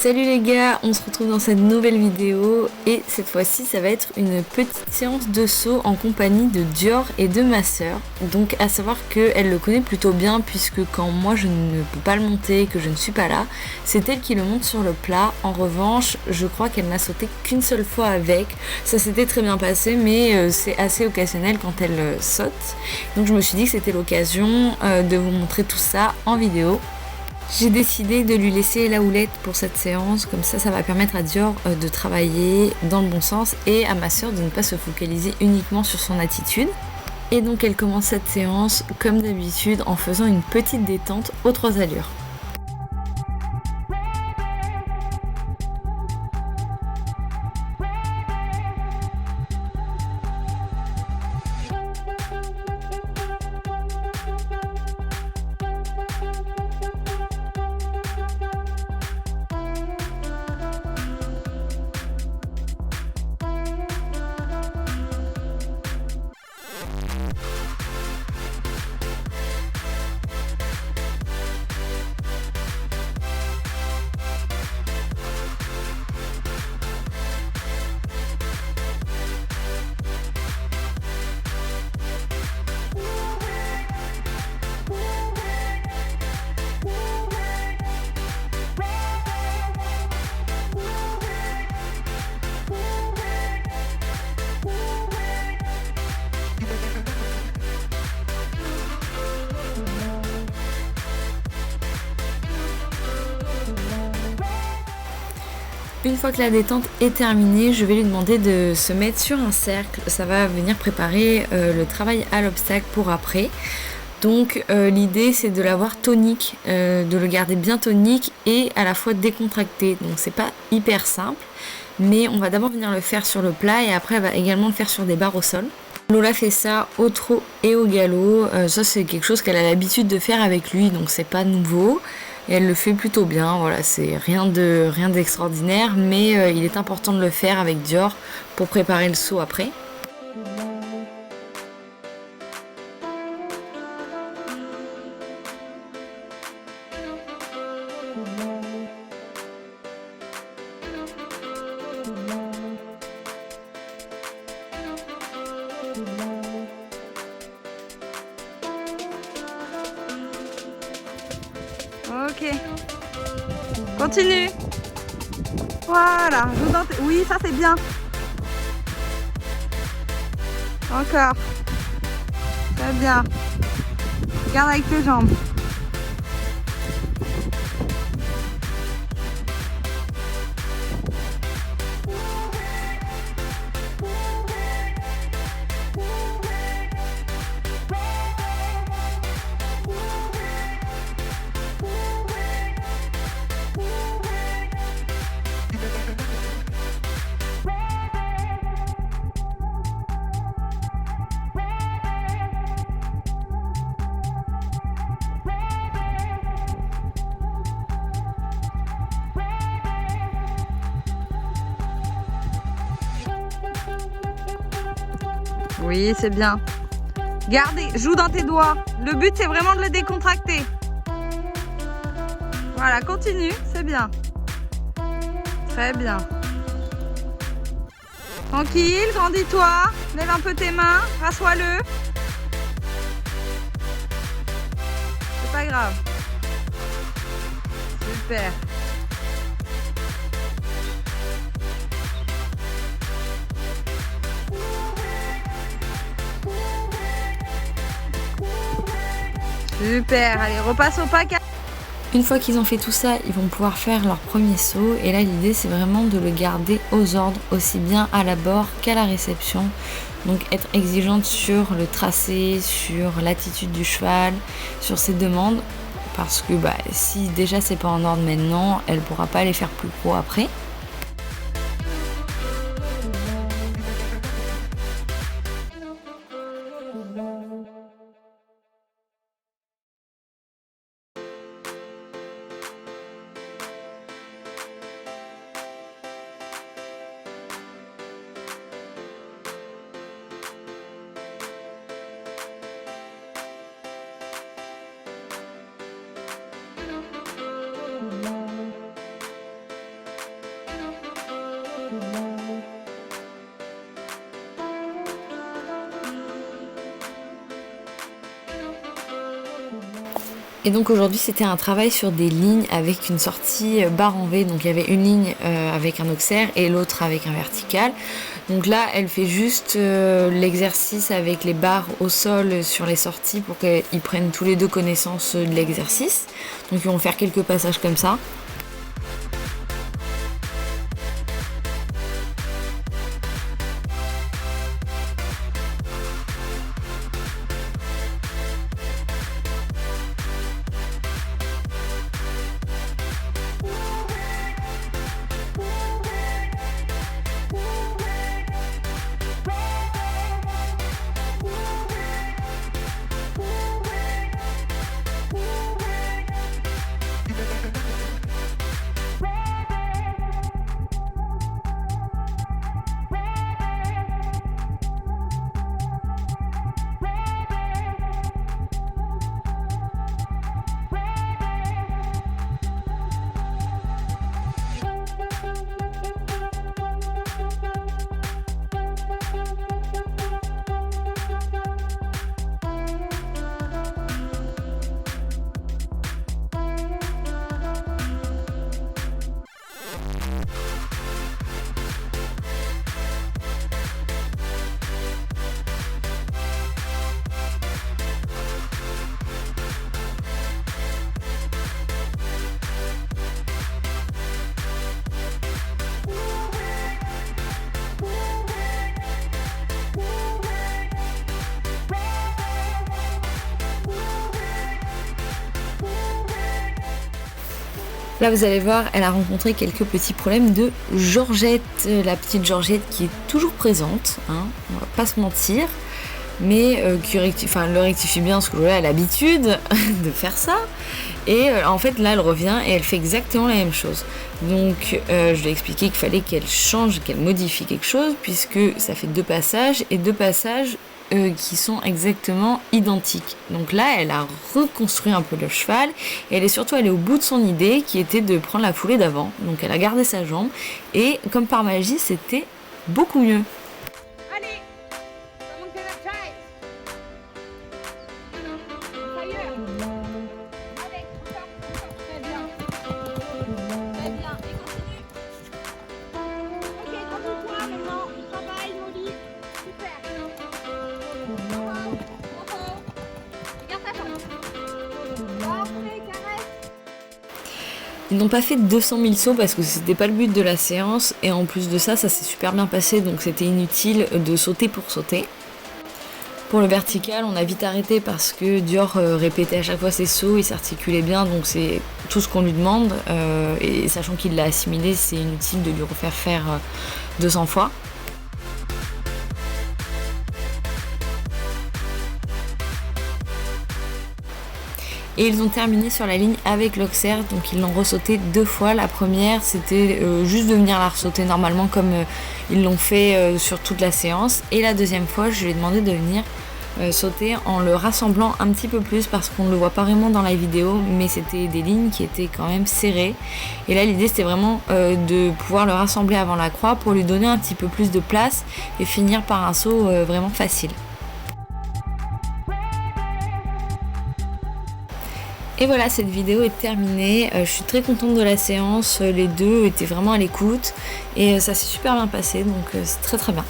Salut les gars, on se retrouve dans cette nouvelle vidéo et cette fois-ci ça va être une petite séance de saut en compagnie de Dior et de ma sœur. Donc à savoir qu'elle le connaît plutôt bien puisque quand moi je ne peux pas le monter, que je ne suis pas là, c'est elle qui le monte sur le plat. En revanche, je crois qu'elle n'a sauté qu'une seule fois avec. Ça s'était très bien passé mais c'est assez occasionnel quand elle saute. Donc je me suis dit que c'était l'occasion de vous montrer tout ça en vidéo. J'ai décidé de lui laisser la houlette pour cette séance, comme ça va permettre à Dior de travailler dans le bon sens et à ma sœur de ne pas se focaliser uniquement sur son attitude. Et donc elle commence cette séance comme d'habitude en faisant une petite détente aux 3 allures. Une fois que la détente est terminée, je vais lui demander de se mettre sur un cercle. Ça va venir préparer le travail à l'obstacle pour après. Donc l'idée c'est de l'avoir tonique, de le garder bien tonique et à la fois décontracté. Donc c'est pas hyper simple, mais on va d'abord venir le faire sur le plat et après elle va également le faire sur des barres au sol. Lola fait ça au trot et au galop. Ça c'est quelque chose qu'elle a l'habitude de faire avec lui, donc c'est pas nouveau. Et elle le fait plutôt bien, voilà, c'est rien d'extraordinaire, mais il est important de le faire avec Dior pour préparer le saut après. Ok. Continue. Voilà. Joue dans tes... Oui, ça c'est bien. Encore. Très bien. Garde avec tes jambes. Oui, c'est bien. Gardez, joue dans tes doigts. Le but, c'est vraiment de le décontracter. Voilà, continue, c'est bien. Très bien. Tranquille, grandis-toi. Lève un peu tes mains, rassois-le. C'est pas grave. Super. Super, allez, repasse au pack. Une fois qu'ils ont fait tout ça, ils vont pouvoir faire leur premier saut. Et là, l'idée, c'est vraiment de le garder aux ordres, aussi bien à l'abord qu'à la réception. Donc être exigeante sur le tracé, sur l'attitude du cheval, sur ses demandes. Parce que si déjà c'est pas en ordre maintenant, elle pourra pas les faire plus pro après. Et donc aujourd'hui c'était un travail sur des lignes avec une sortie barre en V, donc il y avait une ligne avec un auxerre et l'autre avec un vertical. Donc là elle fait juste l'exercice avec les barres au sol sur les sorties pour qu'ils prennent tous les deux connaissance de l'exercice. Donc ils vont faire quelques passages comme ça. Là vous allez voir, elle a rencontré quelques petits problèmes de Georgette, la petite Georgette qui est toujours présente, hein, on va pas se mentir, mais qui le rectifie bien parce que là elle a l'habitude de faire ça. Et en fait là elle revient et elle fait exactement la même chose. Donc je lui ai expliqué qu'il fallait qu'elle change, qu'elle modifie quelque chose puisque ça fait deux passages qui sont exactement identiques. Donc là, elle a reconstruit un peu le cheval et elle est surtout allée au bout de son idée qui était de prendre la foulée d'avant. Donc elle a gardé sa jambe et comme par magie, c'était beaucoup mieux. Allez, someone can have time. Ailleurs. Allez, encore. Très bien. Très bien. Et continue. Ok, concentre-toi maintenant. On travaille, Molly. Super. Regarde ta jambe. Parfait, caresse. Ils n'ont pas fait 200 000 sauts parce que c'était pas le but de la séance et en plus de ça, ça s'est super bien passé donc c'était inutile de sauter pour sauter. Pour le vertical, on a vite arrêté parce que Dior répétait à chaque fois ses sauts, il s'articulait bien, donc c'est tout ce qu'on lui demande. Et sachant qu'il l'a assimilé, c'est inutile de lui refaire faire 200 fois. Et ils ont terminé sur la ligne avec l'auxerre, donc ils l'ont ressauté 2 fois. La première, c'était juste de venir la ressauter normalement comme ils l'ont fait sur toute la séance. Et la deuxième fois, je lui ai demandé de venir sauter en le rassemblant un petit peu plus parce qu'on ne le voit pas vraiment dans la vidéo, mais c'était des lignes qui étaient quand même serrées. Et là, l'idée, c'était vraiment de pouvoir le rassembler avant la croix pour lui donner un petit peu plus de place et finir par un saut vraiment facile. Et voilà, cette vidéo est terminée. Je suis très contente de la séance. Les deux étaient vraiment à l'écoute et ça s'est super bien passé, donc c'est très très bien.